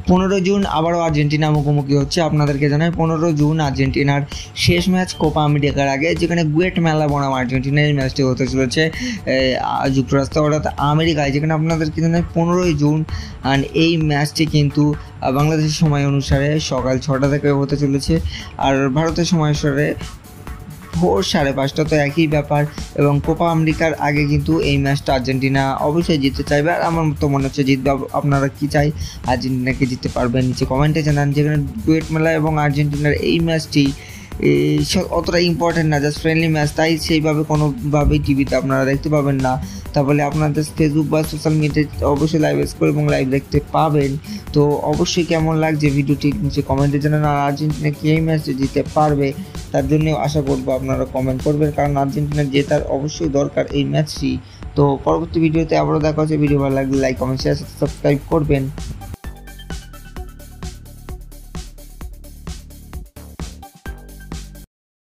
15 June আবারও Argentina মুখোমুখি হচ্ছে। আপনাদেরকে জানাই 15 জুন আর্জেন্টিনার শেষ ম্যাচ কোপা আমেরিকার আগে, যেখানে গুয়েটমালা বনাম আর্জেন্টিনার এই ম্যাচটি হতে চলেছে যুক্তরাষ্ট্র অর্থাৎ আমেরিকায়, যেখানে আপনাদেরকে জানাই 15 জুন। আর এই ম্যাচটি কিন্তু বাংলাদেশের সময় অনুসারে সকাল 6টা থেকে হতে চলেছে, আর ভারতের সময় অনুসারে ভোর 5:30। তো একই ব্যাপার, এবং কোপা আমেরিকার আগে কিন্তু এই ম্যাচটা আর্জেন্টিনা অবশ্যই জিততে চাইবে, আর আমার তো মনে হচ্ছে জিতবে। আপনারা কি চাই আর্জেন্টিনাকে জিততে পারবেন নিচে কমেন্টে জানান। যেখানে গুয়েটমালা এবং আর্জেন্টিনার এই ম্যাচটি অতটা ইম্পর্টেন্ট না, জাস্ট ফ্রেন্ডলি ম্যাচ, তাই সেইভাবে কোনোভাবেই টিভিতে আপনারা দেখতে পাবেন না। তাহলে আপনাদের ফেসবুক বা সোশ্যাল মিডিয়াতে অবশ্যই লাইভ স্কোর এবং লাইভ দেখতে পাবেন। তো অবশ্যই কেমন লাগছে ভিডিওটি নিচে কমেন্টে জানান। আর আর্জেন্টিনা কি এই ম্যাচে জিততে পারবে তার জন্য আশা করবো আপনারা কমেন্ট করবেন, কারণ আর্জেন্টিনার জেতার অবশ্যই দরকার এই ম্যাচটি। তো পরবর্তী ভিডিওতে আবারও দেখা হচ্ছে। ভিডিও ভালো লাগলে লাইক, কমেন্ট, শেয়ার, সাবস্ক্রাইব করবেন।